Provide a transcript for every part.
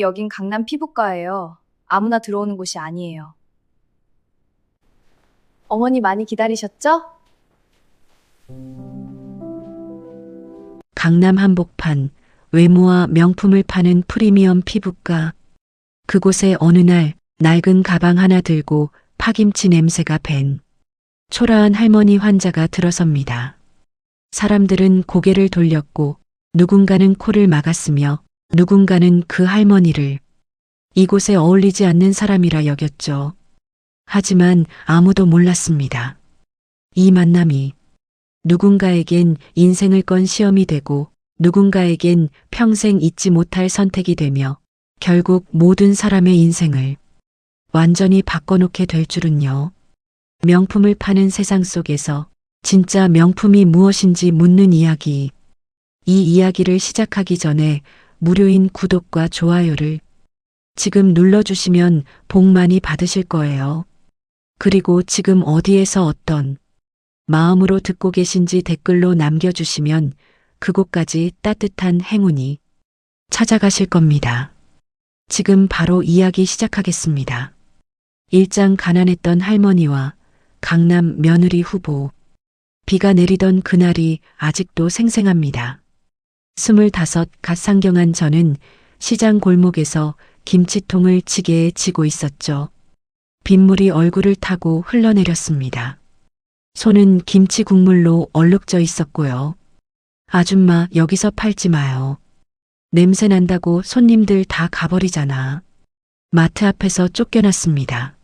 여긴 강남 피부과예요. 아무나 들어오는 곳이 아니에요. 어머니 많이 기다리셨죠? 강남 한복판, 외모와 명품을 파는 프리미엄 피부과. 그곳에 어느 날 낡은 가방 하나 들고 파김치 냄새가 밴 초라한 할머니 환자가 들어섭니다. 사람들은 고개를 돌렸고 누군가는 코를 막았으며 누군가는 그 할머니를 이곳에 어울리지 않는 사람이라 여겼죠. 하지만 아무도 몰랐습니다. 이 만남이 누군가에겐 인생을 건 시험이 되고 누군가에겐 평생 잊지 못할 선택이 되며 결국 모든 사람의 인생을 완전히 바꿔놓게 될 줄은요. 명품을 파는 세상 속에서 진짜 명품이 무엇인지 묻는 이야기. 이 이야기를 시작하기 전에 무료인 구독과 좋아요를 지금 눌러주시면 복 많이 받으실 거예요. 그리고 지금 어디에서 어떤 마음으로 듣고 계신지 댓글로 남겨주시면 그곳까지 따뜻한 행운이 찾아가실 겁니다. 지금 바로 이야기 시작하겠습니다. 일장 가난했던 할머니와 강남 며느리 후보. 비가 내리던 그날이 아직도 생생합니다. 25 갓 상경한 저는 시장 골목에서 김치통을 지게에 지고 있었죠. 빗물이 얼굴을 타고 흘러내렸습니다. 손은 김치 국물로 얼룩져 있었고요. 아줌마 여기서 팔지 마요. 냄새 난다고 손님들 다 가버리잖아. 마트 앞에서 쫓겨났습니다.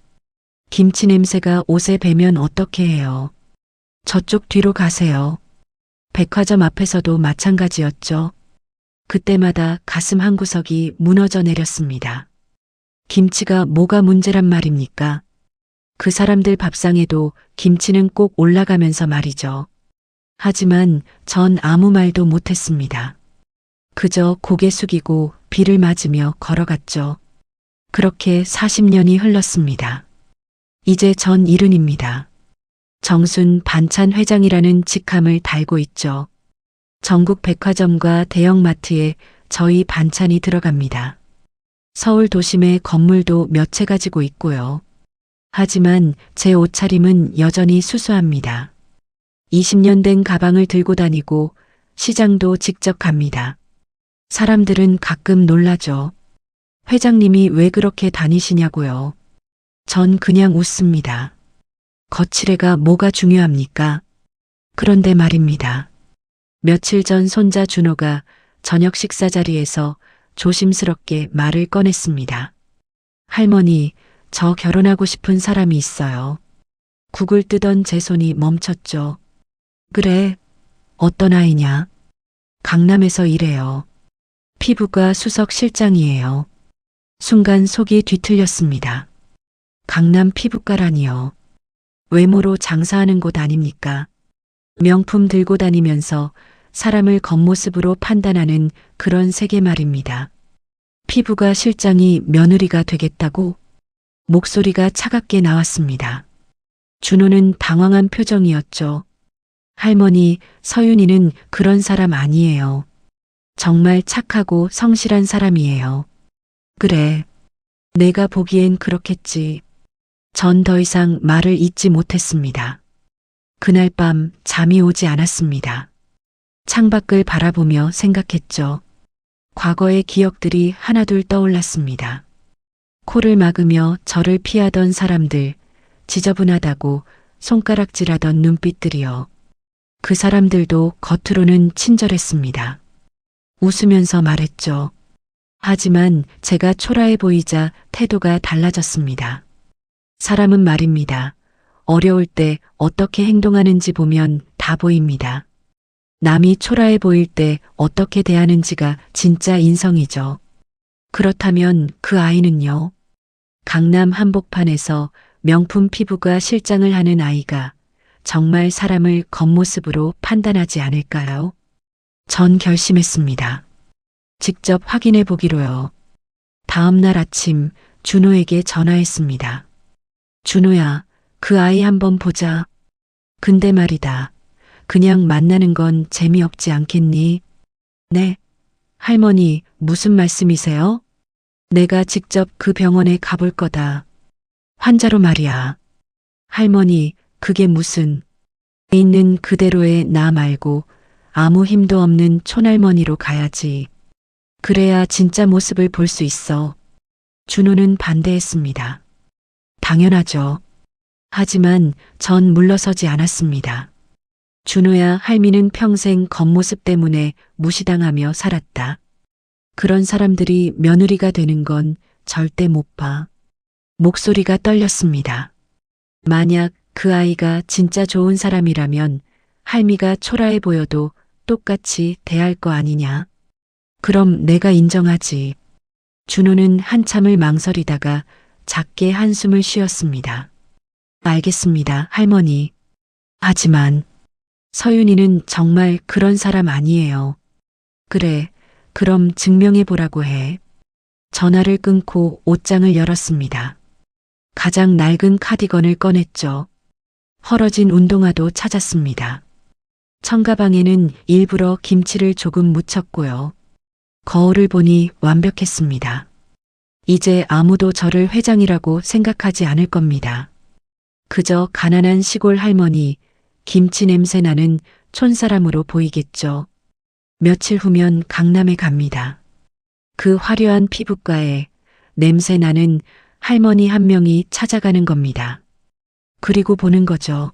김치 냄새가 옷에 배면 어떻게 해요? 저쪽 뒤로 가세요. 백화점 앞에서도 마찬가지였죠. 그때마다 가슴 한구석이 무너져 내렸습니다. 김치가 뭐가 문제란 말입니까? 그 사람들 밥상에도 김치는 꼭 올라가면서 말이죠. 하지만 전 아무 말도 못했습니다. 그저 고개 숙이고 비를 맞으며 걸어갔죠. 그렇게 40년이 흘렀습니다. 이제 전 70입니다. 정순 반찬 회장이라는 직함을 달고 있죠. 전국 백화점과 대형마트에 저희 반찬이 들어갑니다. 서울 도심의 건물도 몇 채 가지고 있고요. 하지만 제 옷차림은 여전히 수수합니다. 20년 된 가방을 들고 다니고 시장도 직접 갑니다. 사람들은 가끔 놀라죠. 회장님이 왜 그렇게 다니시냐고요. 전 그냥 웃습니다. 거칠애가 뭐가 중요합니까? 그런데 말입니다. 며칠 전 손자 준호가 저녁 식사 자리에서 조심스럽게 말을 꺼냈습니다. 할머니, 저 결혼하고 싶은 사람이 있어요. 국을 뜨던 제 손이 멈췄죠. 그래, 어떤 아이냐? 강남에서 일해요. 피부과 수석 실장이에요. 순간 속이 뒤틀렸습니다. 강남 피부과라니요. 외모로 장사하는 곳 아닙니까? 명품 들고 다니면서 사람을 겉모습으로 판단하는 그런 세계 말입니다. 피부과 실장이 며느리가 되겠다고? 목소리가 차갑게 나왔습니다. 준호는 당황한 표정이었죠. 할머니, 서윤이는 그런 사람 아니에요. 정말 착하고 성실한 사람이에요. 그래, 내가 보기엔 그렇겠지. 전 더 이상 말을 잇지 못했습니다. 그날 밤 잠이 오지 않았습니다. 창밖을 바라보며 생각했죠. 과거의 기억들이 하나둘 떠올랐습니다. 코를 막으며 저를 피하던 사람들, 지저분하다고 손가락질하던 눈빛들이요. 그 사람들도 겉으로는 친절했습니다. 웃으면서 말했죠. 하지만 제가 초라해 보이자 태도가 달라졌습니다. 사람은 말입니다. 어려울 때 어떻게 행동하는지 보면 다 보입니다. 남이 초라해 보일 때 어떻게 대하는지가 진짜 인성이죠. 그렇다면 그 아이는요? 강남 한복판에서 명품 피부과 실장을 하는 아이가 정말 사람을 겉모습으로 판단하지 않을까요? 전 결심했습니다. 직접 확인해 보기로요. 다음 날 아침 준호에게 전화했습니다. 준호야, 그 아이 한번 보자. 근데 말이다. 그냥 만나는 건 재미없지 않겠니? 네. 할머니, 무슨 말씀이세요? 내가 직접 그 병원에 가볼 거다. 환자로 말이야. 할머니, 그게 무슨. 있는 그대로의 나 말고 아무 힘도 없는 촌할머니로 가야지. 그래야 진짜 모습을 볼 수 있어. 준호는 반대했습니다. 당연하죠. 하지만 전 물러서지 않았습니다. 준호야, 할미는 평생 겉모습 때문에 무시당하며 살았다. 그런 사람들이 며느리가 되는 건 절대 못 봐. 목소리가 떨렸습니다. 만약 그 아이가 진짜 좋은 사람이라면 할미가 초라해 보여도 똑같이 대할 거 아니냐. 그럼 내가 인정하지. 준호는 한참을 망설이다가 작게 한숨을 쉬었습니다. 알겠습니다, 할머니. 하지만 서윤이는 정말 그런 사람 아니에요. 그래, 그럼 증명해 보라고 해. 전화를 끊고 옷장을 열었습니다. 가장 낡은 카디건을 꺼냈죠. 헐어진 운동화도 찾았습니다. 청가방에는 일부러 김치를 조금 묻혔고요. 거울을 보니 완벽했습니다. 이제 아무도 저를 회장이라고 생각하지 않을 겁니다. 그저 가난한 시골 할머니, 김치 냄새 나는 촌사람으로 보이겠죠. 며칠 후면 강남에 갑니다. 그 화려한 피부과에 냄새 나는 할머니 한 명이 찾아가는 겁니다. 그리고 보는 거죠.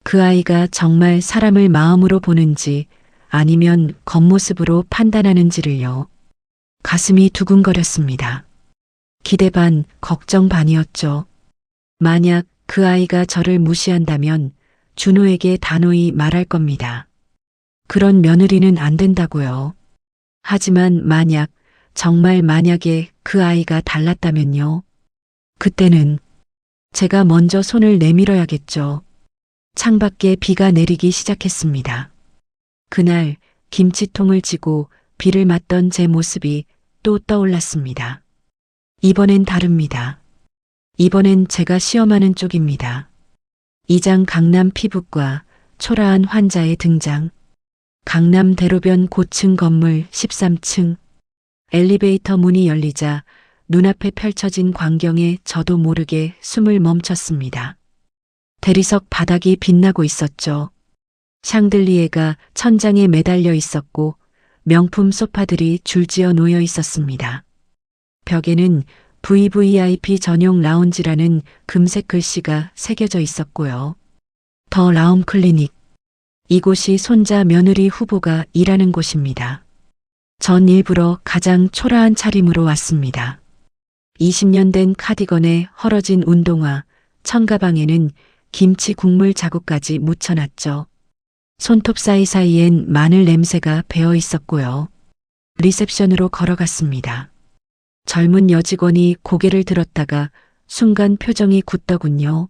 그 아이가 정말 사람을 마음으로 보는지 아니면 겉모습으로 판단하는지를요. 가슴이 두근거렸습니다. 기대 반, 걱정 반이었죠. 만약 그 아이가 저를 무시한다면 준호에게 단호히 말할 겁니다. 그런 며느리는 안 된다고요. 하지만 만약, 정말 만약에 그 아이가 달랐다면요. 그때는 제가 먼저 손을 내밀어야겠죠. 창밖에 비가 내리기 시작했습니다. 그날 김치통을 지고 비를 맞던 제 모습이 또 떠올랐습니다. 이번엔 다릅니다. 이번엔 제가 시험하는 쪽입니다. 이장 강남 피부과 초라한 환자의 등장. 강남 대로변 고층 건물 13층. 엘리베이터 문이 열리자 눈앞에 펼쳐진 광경에 저도 모르게 숨을 멈췄습니다. 대리석 바닥이 빛나고 있었죠. 샹들리에가 천장에 매달려 있었고 명품 소파들이 줄지어 놓여 있었습니다. 벽에는 VVIP 전용 라운지라는 금색 글씨가 새겨져 있었고요. 더 라움 클리닉. 이곳이 손자 며느리 후보가 일하는 곳입니다. 전 일부러 가장 초라한 차림으로 왔습니다. 20년 된 카디건에 헐어진 운동화, 청가방에는 김치 국물 자국까지 묻혀놨죠. 손톱 사이사이엔 마늘 냄새가 배어 있었고요. 리셉션으로 걸어갔습니다. 젊은 여직원이 고개를 들었다가 순간 표정이 굳더군요.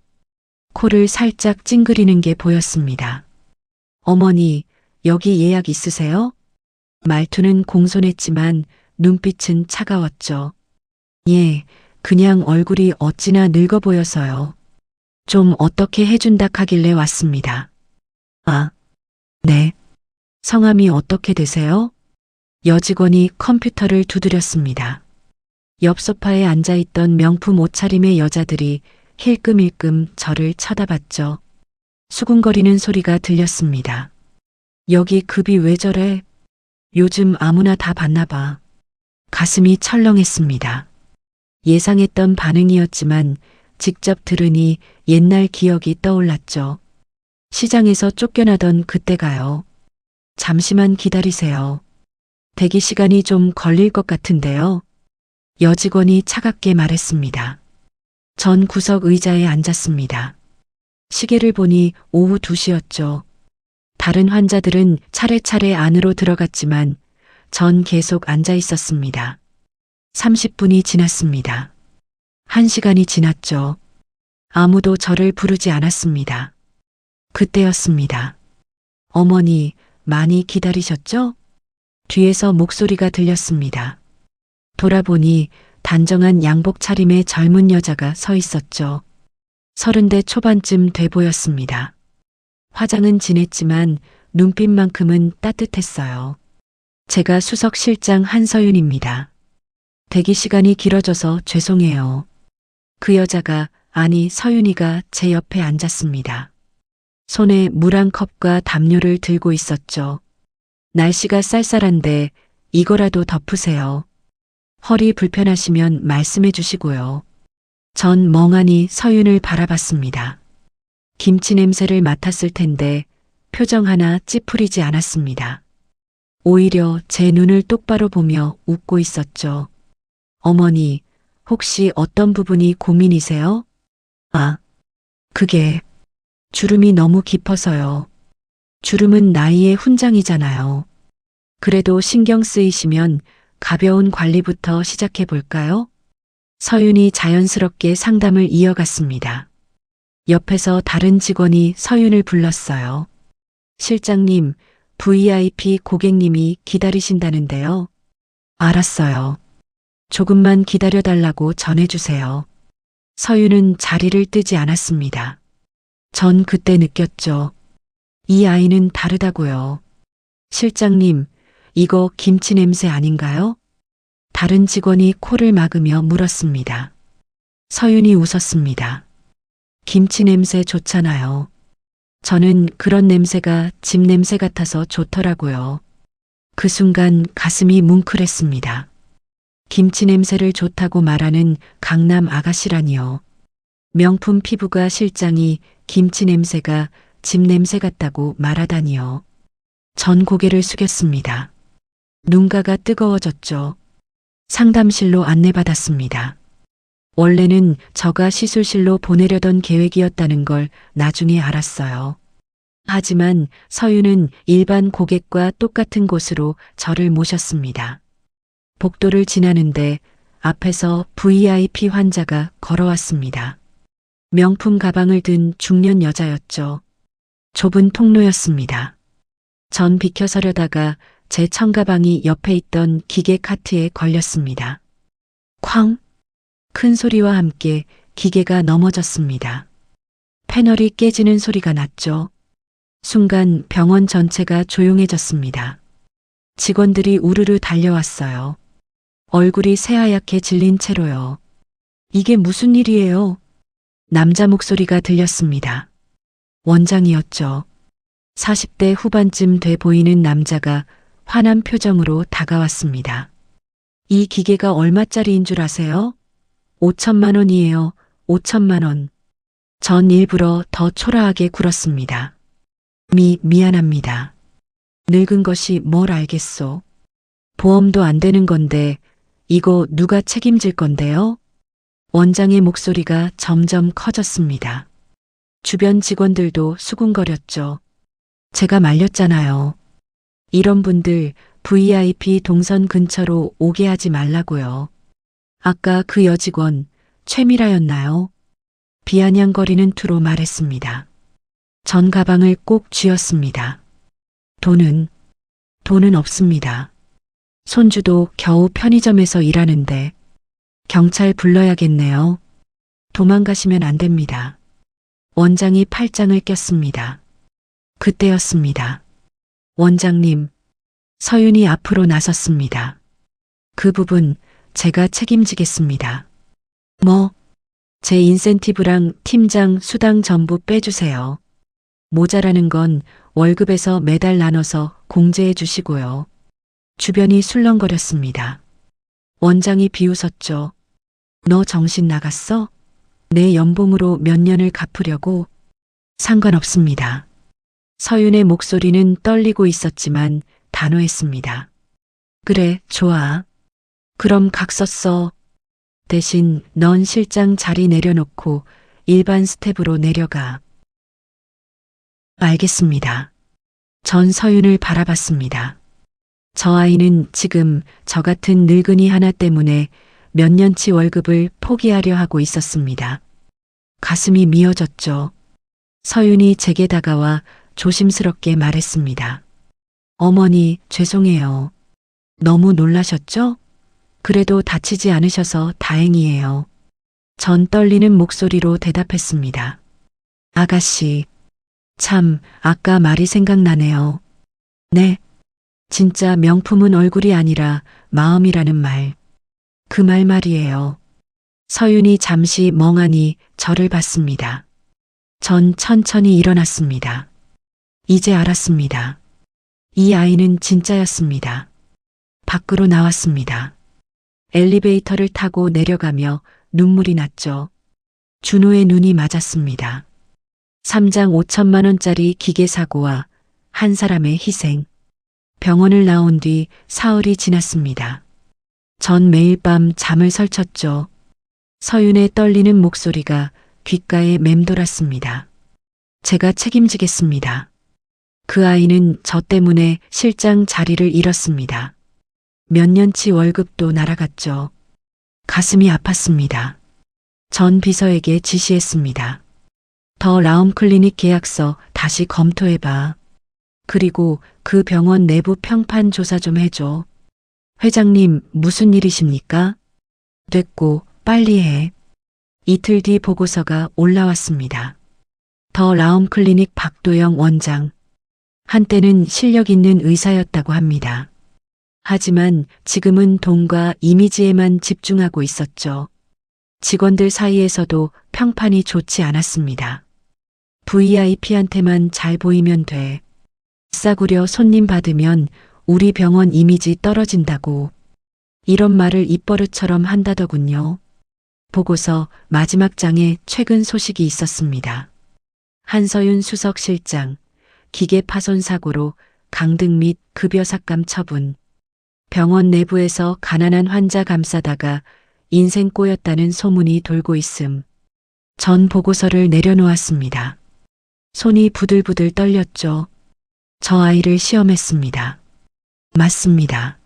코를 살짝 찡그리는 게 보였습니다. 어머니, 여기 예약 있으세요? 말투는 공손했지만 눈빛은 차가웠죠. 예, 그냥 얼굴이 어찌나 늙어 보여서요. 좀 어떻게 해준다 하길래 왔습니다. 아, 네. 성함이 어떻게 되세요? 여직원이 컴퓨터를 두드렸습니다. 옆 소파에 앉아있던 명품 옷차림의 여자들이 힐끔힐끔 저를 쳐다봤죠. 수군거리는 소리가 들렸습니다. 여기 급이 왜 저래? 요즘 아무나 다 봤나 봐. 가슴이 철렁했습니다. 예상했던 반응이었지만 직접 들으니 옛날 기억이 떠올랐죠. 시장에서 쫓겨나던 그때가요. 잠시만 기다리세요. 대기 시간이 좀 걸릴 것 같은데요. 여직원이 차갑게 말했습니다. 전 구석 의자에 앉았습니다. 시계를 보니 오후 2시였죠. 다른 환자들은 차례차례 안으로 들어갔지만 전 계속 앉아 있었습니다. 30분이 지났습니다. 1시간이 지났죠. 아무도 저를 부르지 않았습니다. 그때였습니다. 어머니, 많이 기다리셨죠? 뒤에서 목소리가 들렸습니다. 돌아보니 단정한 양복 차림의 젊은 여자가 서 있었죠. 30대 초반쯤 돼 보였습니다. 화장은 진했지만 눈빛만큼은 따뜻했어요. 제가 수석 실장 한서윤입니다. 대기 시간이 길어져서 죄송해요. 그 여자가, 아니 서윤이가 제 옆에 앉았습니다. 손에 물 한 컵과 담요를 들고 있었죠. 날씨가 쌀쌀한데 이거라도 덮으세요. 허리 불편하시면 말씀해 주시고요. 전 멍하니 서윤을 바라봤습니다. 김치 냄새를 맡았을 텐데 표정 하나 찌푸리지 않았습니다. 오히려 제 눈을 똑바로 보며 웃고 있었죠. 어머니, 혹시 어떤 부분이 고민이세요? 아, 그게 주름이 너무 깊어서요. 주름은 나이의 훈장이잖아요. 그래도 신경 쓰이시면 가벼운 관리부터 시작해 볼까요? 서윤이 자연스럽게 상담을 이어갔습니다. 옆에서 다른 직원이 서윤을 불렀어요. 실장님, VIP 고객님이 기다리신다는데요. 알았어요. 조금만 기다려달라고 전해주세요. 서윤은 자리를 뜨지 않았습니다. 전 그때 느꼈죠. 이 아이는 다르다고요. 실장님, 이거 김치 냄새 아닌가요? 다른 직원이 코를 막으며 물었습니다. 서윤이 웃었습니다. 김치 냄새 좋잖아요. 저는 그런 냄새가 집 냄새 같아서 좋더라고요. 그 순간 가슴이 뭉클했습니다. 김치 냄새를 좋다고 말하는 강남 아가씨라니요. 명품 피부가 실장이 김치 냄새가 집 냄새 같다고 말하다니요. 전 고개를 숙였습니다. 눈가가 뜨거워졌죠. 상담실로 안내받았습니다. 원래는 저가 시술실로 보내려던 계획이었다는 걸 나중에 알았어요. 하지만 서윤은 일반 고객과 똑같은 곳으로 저를 모셨습니다. 복도를 지나는데 앞에서 VIP 환자가 걸어왔습니다. 명품 가방을 든 중년 여자였죠. 좁은 통로였습니다. 전 비켜서려다가 제 청가방이 옆에 있던 기계 카트에 걸렸습니다. 쾅! 큰 소리와 함께 기계가 넘어졌습니다. 패널이 깨지는 소리가 났죠. 순간 병원 전체가 조용해졌습니다. 직원들이 우르르 달려왔어요. 얼굴이 새하얗게 질린 채로요. 이게 무슨 일이에요? 남자 목소리가 들렸습니다. 원장이었죠. 40대 후반쯤 돼 보이는 남자가 화난 표정으로 다가왔습니다. 이 기계가 얼마짜리인 줄 아세요? 5천만 원이에요. 5천만 원. 전 일부러 더 초라하게 굴었습니다. 미안합니다. 늙은 것이 뭘 알겠소. 보험도 안 되는 건데 이거 누가 책임질 건데요? 원장의 목소리가 점점 커졌습니다. 주변 직원들도 수군거렸죠. 제가 말렸잖아요. 이런 분들 VIP 동선 근처로 오게 하지 말라고요. 아까 그 여직원 최미라였나요? 비아냥거리는 투로 말했습니다. 전 가방을 꼭 쥐었습니다. 돈은 없습니다. 손주도 겨우 편의점에서 일하는데 경찰 불러야겠네요. 도망가시면 안 됩니다. 원장이 팔짱을 꼈습니다. 그때였습니다. 원장님, 서윤이 앞으로 나섰습니다. 그 부분 제가 책임지겠습니다. 뭐? 제 인센티브랑 팀장 수당 전부 빼주세요. 모자라는 건 월급에서 매달 나눠서 공제해 주시고요. 주변이 술렁거렸습니다. 원장이 비웃었죠. 너 정신 나갔어? 내 연봉으로 몇 년을 갚으려고? 상관없습니다. 서윤의 목소리는 떨리고 있었지만 단호했습니다. 그래, 좋아. 그럼 각서 써. 대신 넌 실장 자리 내려놓고 일반 스텝으로 내려가. 알겠습니다. 전 서윤을 바라봤습니다. 저 아이는 지금 저 같은 늙은이 하나 때문에 몇 년치 월급을 포기하려 하고 있었습니다. 가슴이 미어졌죠. 서윤이 제게 다가와 조심스럽게 말했습니다. 어머니, 죄송해요. 너무 놀라셨죠? 그래도 다치지 않으셔서 다행이에요. 전 떨리는 목소리로 대답했습니다. 아가씨, 참, 아까 말이 생각나네요. 네, 진짜 명품은 얼굴이 아니라 마음이라는 말. 그 그 말 말이에요. 서윤이 잠시 멍하니 저를 봤습니다. 전 천천히 일어났습니다. 이제 알았습니다. 이 아이는 진짜였습니다. 밖으로 나왔습니다. 엘리베이터를 타고 내려가며 눈물이 났죠. 준호의 눈이 맞았습니다. 3장 5천만 원짜리 기계 사고와 한 사람의 희생. 병원을 나온 뒤 사흘이 지났습니다. 전 매일 밤 잠을 설쳤죠. 서윤의 떨리는 목소리가 귓가에 맴돌았습니다. 제가 책임지겠습니다. 그 아이는 저 때문에 실장 자리를 잃었습니다. 몇 년치 월급도 날아갔죠. 가슴이 아팠습니다. 전 비서에게 지시했습니다. 더 라움 클리닉 계약서 다시 검토해봐. 그리고 그 병원 내부 평판 조사 좀 해줘. 회장님, 무슨 일이십니까? 됐고, 빨리 해. 이틀 뒤 보고서가 올라왔습니다. 더 라움 클리닉 박도영 원장. 한때는 실력 있는 의사였다고 합니다. 하지만 지금은 돈과 이미지에만 집중하고 있었죠. 직원들 사이에서도 평판이 좋지 않았습니다. VIP한테만 잘 보이면 돼. 싸구려 손님 받으면 우리 병원 이미지 떨어진다고. 이런 말을 입버릇처럼 한다더군요. 보고서 마지막 장에 최근 소식이 있었습니다. 한서윤 수석실장, 기계 파손 사고로 강등 및 급여 삭감 처분. 병원 내부에서 가난한 환자 감싸다가 인생 꼬였다는 소문이 돌고 있음. 전 보고서를 내려놓았습니다. 손이 부들부들 떨렸죠. 저 아이를 시험했습니다. 맞습니다.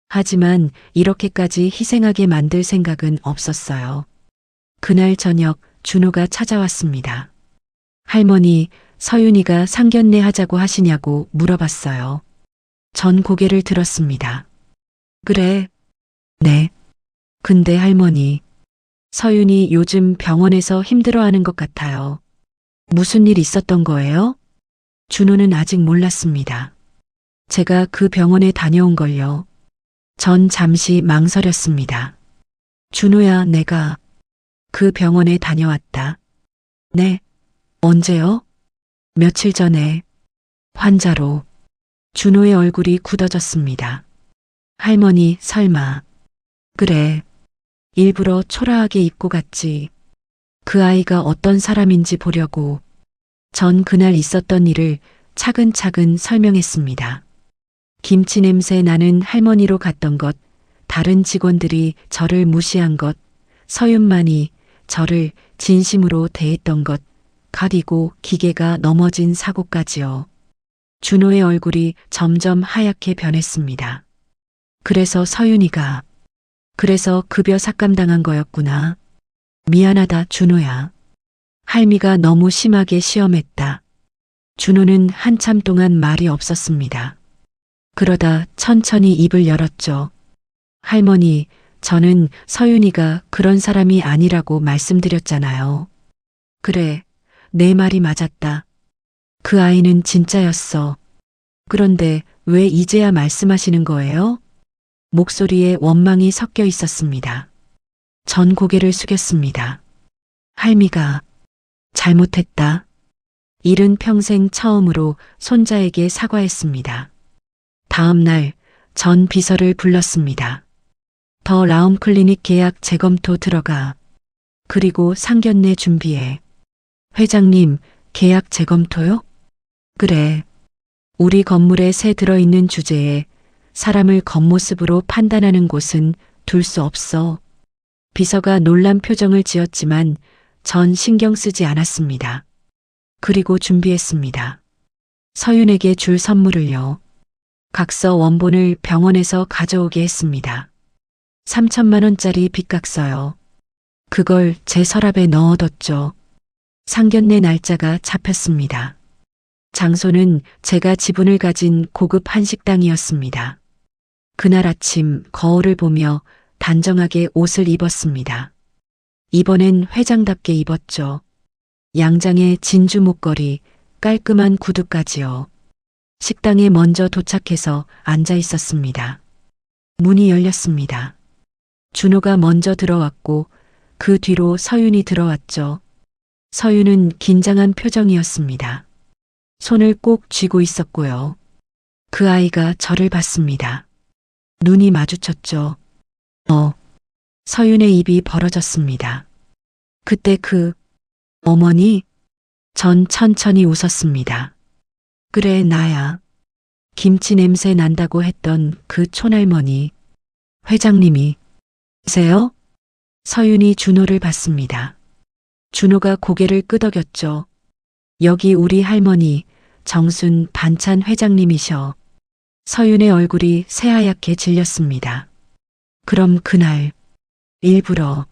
하지만 이렇게까지 희생하게 만들 생각은 없었어요. 그날 저녁 준호가 찾아왔습니다. 할머니, 서윤이가 상견례 하자고 하시냐고 물어봤어요. 전 고개를 들었습니다. 그래. 네. 근데 할머니, 서윤이 요즘 병원에서 힘들어하는 것 같아요. 무슨 일 있었던 거예요? 준호는 아직 몰랐습니다. 제가 그 병원에 다녀온 걸요. 전 잠시 망설였습니다. 준호야, 내가 그 병원에 다녀왔다. 네. 언제요? 며칠 전에. 환자로. 준호의 얼굴이 굳어졌습니다. 할머니, 설마. 그래. 일부러 초라하게 입고 갔지. 그 아이가 어떤 사람인지 보려고. 전 그날 있었던 일을 차근차근 설명했습니다. 김치 냄새 나는 할머니로 갔던 것, 다른 직원들이 저를 무시한 것, 서윤만이 저를 진심으로 대했던 것, 그리고 기계가 넘어진 사고까지요. 준호의 얼굴이 점점 하얗게 변했습니다. 그래서 서윤이가, 그래서 급여 삭감당한 거였구나. 미안하다, 준호야. 할미가 너무 심하게 시험했다. 준호는 한참 동안 말이 없었습니다. 그러다 천천히 입을 열었죠. 할머니, 저는 서윤이가 그런 사람이 아니라고 말씀드렸잖아요. 그래, 내 말이 맞았다. 그 아이는 진짜였어. 그런데 왜 이제야 말씀하시는 거예요? 목소리에 원망이 섞여 있었습니다. 전 고개를 숙였습니다. 할미가 잘못했다. 일은 평생 처음으로 손자에게 사과했습니다. 다음 날 전 비서를 불렀습니다. 더 라움 클리닉 계약 재검토 들어가. 그리고 상견례 준비해. 회장님, 계약 재검토요? 그래. 우리 건물에 새 들어있는 주제에 사람을 겉모습으로 판단하는 곳은 둘 수 없어. 비서가 놀란 표정을 지었지만 전 신경 쓰지 않았습니다. 그리고 준비했습니다. 서윤에게 줄 선물을요. 각서 원본을 병원에서 가져오게 했습니다. 3천만 원짜리 빚각서요. 그걸 제 서랍에 넣어뒀죠. 상견례 날짜가 잡혔습니다. 장소는 제가 지분을 가진 고급 한식당이었습니다. 그날 아침 거울을 보며 단정하게 옷을 입었습니다. 이번엔 회장답게 입었죠. 양장에 진주 목걸이, 깔끔한 구두까지요. 식당에 먼저 도착해서 앉아 있었습니다. 문이 열렸습니다. 준호가 먼저 들어왔고 그 뒤로 서윤이 들어왔죠. 서윤은 긴장한 표정이었습니다. 손을 꼭 쥐고 있었고요. 그 아이가 저를 봤습니다. 눈이 마주쳤죠. 서윤의 입이 벌어졌습니다. 그때 어머니? 전 천천히 웃었습니다. 그래, 나야. 김치 냄새 난다고 했던 그 촌할머니. 회장님이. 세요? 서윤이 준호를 봤습니다. 준호가 고개를 끄덕였죠. 여기 우리 할머니, 정순 반찬 회장님이셔. 서윤의 얼굴이 새하얗게 질렸습니다. 그럼 그날, 일부러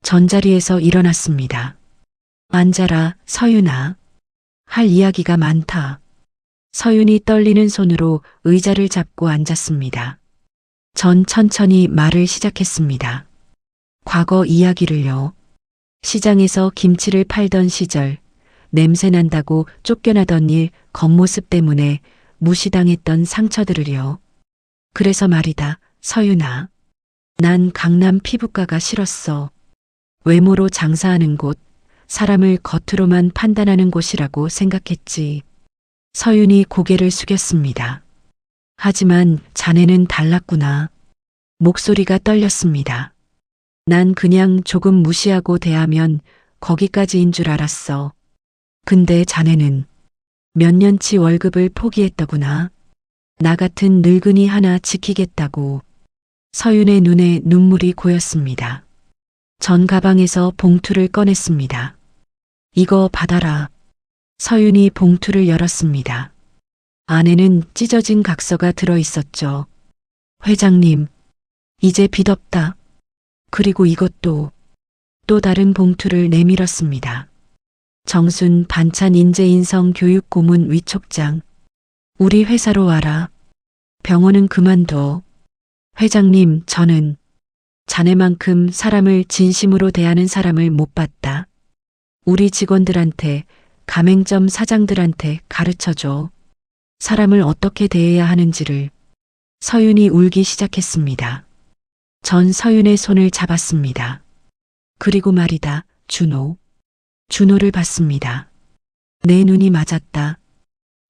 전자리에서 일어났습니다. 앉아라, 서윤아. 할 이야기가 많다. 서윤이 떨리는 손으로 의자를 잡고 앉았습니다. 전 천천히 말을 시작했습니다. 과거 이야기를요. 시장에서 김치를 팔던 시절, 냄새 난다고 쫓겨나던 일, 겉모습 때문에 무시당했던 상처들을요. 그래서 말이다, 서윤아. 난 강남 피부과가 싫었어. 외모로 장사하는 곳, 사람을 겉으로만 판단하는 곳이라고 생각했지. 서윤이 고개를 숙였습니다. 하지만 자네는 달랐구나. 목소리가 떨렸습니다. 난 그냥 조금 무시하고 대하면 거기까지인 줄 알았어. 근데 자네는 몇 년치 월급을 포기했더구나. 나 같은 늙은이 하나 지키겠다고. 서윤의 눈에 눈물이 고였습니다. 전 가방에서 봉투를 꺼냈습니다. 이거 받아라. 서윤이 봉투를 열었습니다. 안에는 찢어진 각서가 들어 있었죠. 회장님, 이제 빚 없다. 그리고 이것도 또 다른 봉투를 내밀었습니다. 정순 반찬 인재인성 교육 고문 위촉장. 우리 회사로 와라. 병원은 그만둬. 회장님, 저는 자네만큼 사람을 진심으로 대하는 사람을 못 봤다. 우리 직원들한테, 가맹점 사장들한테 가르쳐줘. 사람을 어떻게 대해야 하는지를. 서윤이 울기 시작했습니다. 전 서윤의 손을 잡았습니다. 그리고 말이다, 준호. 준호를 봤습니다. 내 눈이 맞았다.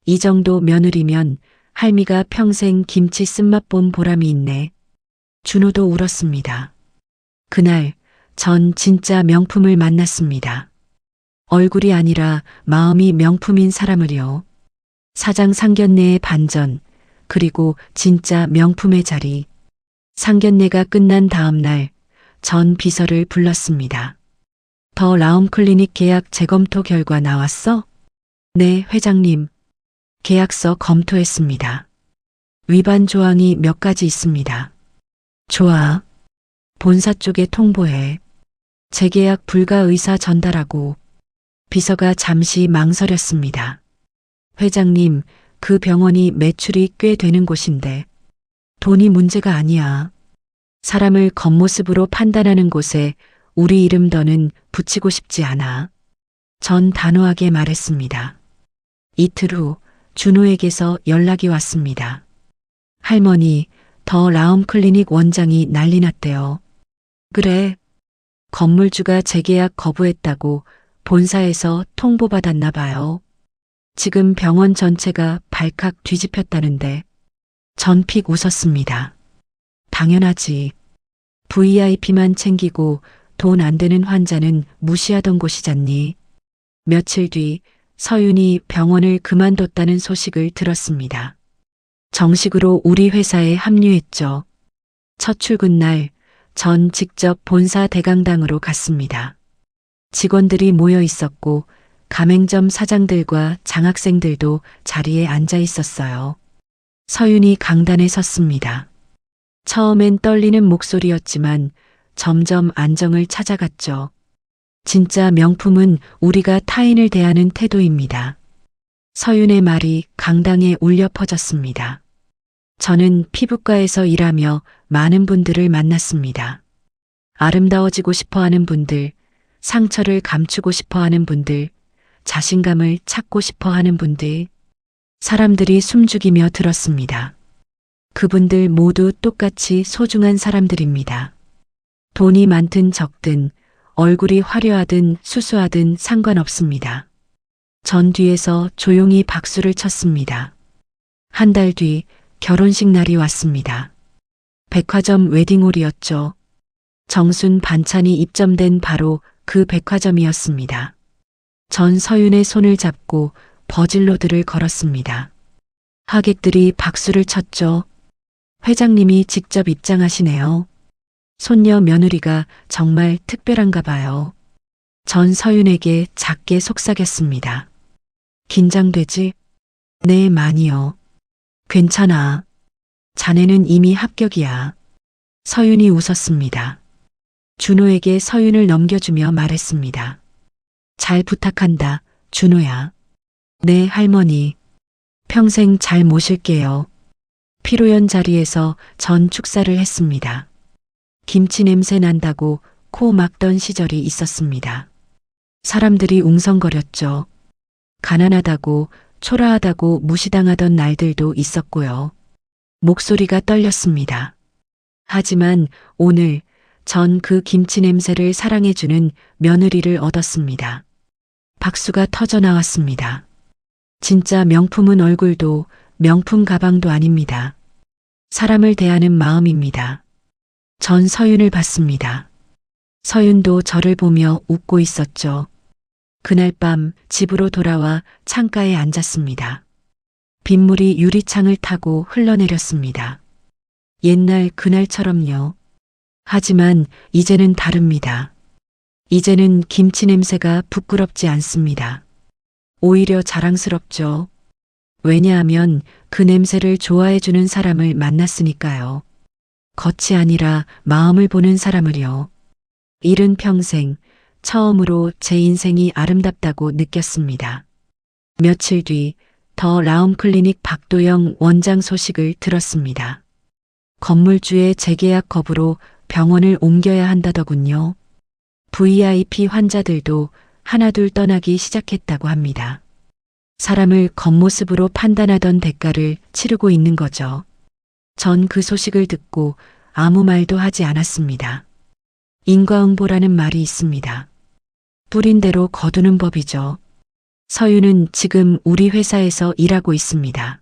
이 정도 며느리면 할미가 평생 김치 쓴맛 본 보람이 있네. 준호도 울었습니다. 그날 전 진짜 명품을 만났습니다. 얼굴이 아니라 마음이 명품인 사람을요. 사장 상견례의 반전, 그리고 진짜 명품의 자리. 상견례가 끝난 다음 날, 전 비서를 불렀습니다. 더 라움 클리닉 계약 재검토 결과 나왔어? 네, 회장님. 계약서 검토했습니다. 위반 조항이 몇 가지 있습니다. 좋아. 본사 쪽에 통보해. 재계약 불가 의사 전달하고. 비서가 잠시 망설였습니다. 회장님, 그 병원이 매출이 꽤 되는 곳인데 돈이 문제가 아니야. 사람을 겉모습으로 판단하는 곳에 우리 이름 더는 붙이고 싶지 않아. 전 단호하게 말했습니다. 이틀 후 준호에게서 연락이 왔습니다. 할머니, 더 라움 클리닉 원장이 난리 났대요. 그래. 건물주가 재계약 거부했다고 본사에서 통보받았나 봐요. 지금 병원 전체가 발칵 뒤집혔다는데. 전 픽 웃었습니다. 당연하지. VIP만 챙기고 돈 안 되는 환자는 무시하던 곳이잖니. 며칠 뒤 서윤이 병원을 그만뒀다는 소식을 들었습니다. 정식으로 우리 회사에 합류했죠. 첫 출근 날 전 직접 본사 대강당으로 갔습니다. 직원들이 모여 있었고 가맹점 사장들과 장학생들도 자리에 앉아 있었어요. 서윤이 강단에 섰습니다. 처음엔 떨리는 목소리였지만 점점 안정을 찾아갔죠. 진짜 명품은 우리가 타인을 대하는 태도입니다. 서윤의 말이 강당에 울려 퍼졌습니다. 저는 피부과에서 일하며 많은 분들을 만났습니다. 아름다워지고 싶어 하는 분들, 상처를 감추고 싶어 하는 분들, 자신감을 찾고 싶어 하는 분들, 사람들이 숨죽이며 들었습니다. 그분들 모두 똑같이 소중한 사람들입니다. 돈이 많든 적든 얼굴이 화려하든 수수하든 상관없습니다. 전 뒤에서 조용히 박수를 쳤습니다. 한 달 뒤 결혼식 날이 왔습니다. 백화점 웨딩홀이었죠. 정순 반찬이 입점된 바로 그 백화점이었습니다. 전 서윤의 손을 잡고 버질로드를 걸었습니다. 하객들이 박수를 쳤죠. 회장님이 직접 입장하시네요. 손녀 며느리가 정말 특별한가 봐요. 전 서윤에게 작게 속삭였습니다. 긴장되지? 네, 많이요. 괜찮아. 자네는 이미 합격이야. 서윤이 웃었습니다. 준호에게 서윤을 넘겨주며 말했습니다. 잘 부탁한다, 준호야. 네, 할머니. 평생 잘 모실게요. 피로연 자리에서 전 축사를 했습니다. 김치 냄새 난다고 코 막던 시절이 있었습니다. 사람들이 웅성거렸죠. 가난하다고, 초라하다고 무시당하던 날들도 있었고요. 목소리가 떨렸습니다. 하지만 오늘 전 그 김치 냄새를 사랑해주는 며느리를 얻었습니다. 박수가 터져 나왔습니다. 진짜 명품은 얼굴도 명품 가방도 아닙니다. 사람을 대하는 마음입니다. 전 서윤을 봤습니다. 서윤도 저를 보며 웃고 있었죠. 그날 밤 집으로 돌아와 창가에 앉았습니다. 빗물이 유리창을 타고 흘러내렸습니다. 옛날 그날처럼요. 하지만 이제는 다릅니다. 이제는 김치 냄새가 부끄럽지 않습니다. 오히려 자랑스럽죠. 왜냐하면 그 냄새를 좋아해주는 사람을 만났으니까요. 겉이 아니라 마음을 보는 사람을요. 일은 평생 처음으로 제 인생이 아름답다고 느꼈습니다. 며칠 뒤 더 라움 클리닉 박도영 원장 소식을 들었습니다. 건물주의 재계약 거부로 병원을 옮겨야 한다더군요. VIP 환자들도 하나둘 떠나기 시작했다고 합니다. 사람을 겉모습으로 판단하던 대가를 치르고 있는 거죠. 전 그 소식을 듣고 아무 말도 하지 않았습니다. 인과응보라는 말이 있습니다. 뿌린 대로 거두는 법이죠. 서윤은 지금 우리 회사에서 일하고 있습니다.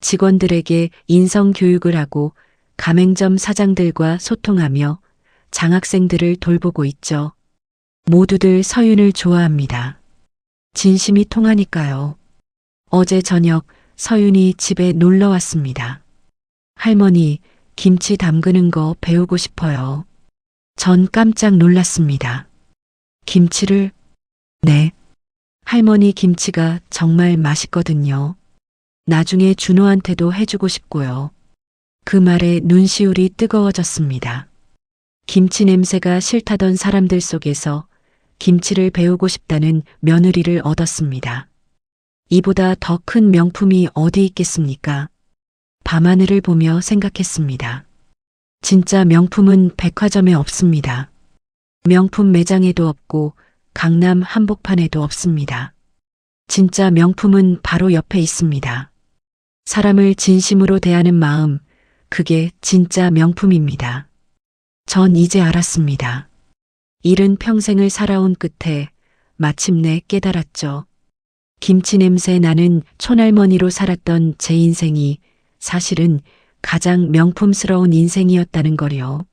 직원들에게 인성교육을 하고 가맹점 사장들과 소통하며 장학생들을 돌보고 있죠. 모두들 서윤을 좋아합니다. 진심이 통하니까요. 어제 저녁 서윤이 집에 놀러 왔습니다. 할머니, 김치 담그는 거 배우고 싶어요. 전 깜짝 놀랐습니다. 김치를? 네. 할머니 김치가 정말 맛있거든요. 나중에 준호한테도 해주고 싶고요. 그 말에 눈시울이 뜨거워졌습니다. 김치 냄새가 싫다던 사람들 속에서 김치를 배우고 싶다는 며느리를 얻었습니다. 이보다 더 큰 명품이 어디 있겠습니까? 밤하늘을 보며 생각했습니다. 진짜 명품은 백화점에 없습니다. 명품 매장에도 없고 강남 한복판에도 없습니다. 진짜 명품은 바로 옆에 있습니다. 사람을 진심으로 대하는 마음, 그게 진짜 명품입니다. 전 이제 알았습니다. 일은 평생을 살아온 끝에 마침내 깨달았죠. 김치 냄새 나는 촌할머니로 살았던 제 인생이 사실은 가장 명품스러운 인생이었다는 걸요.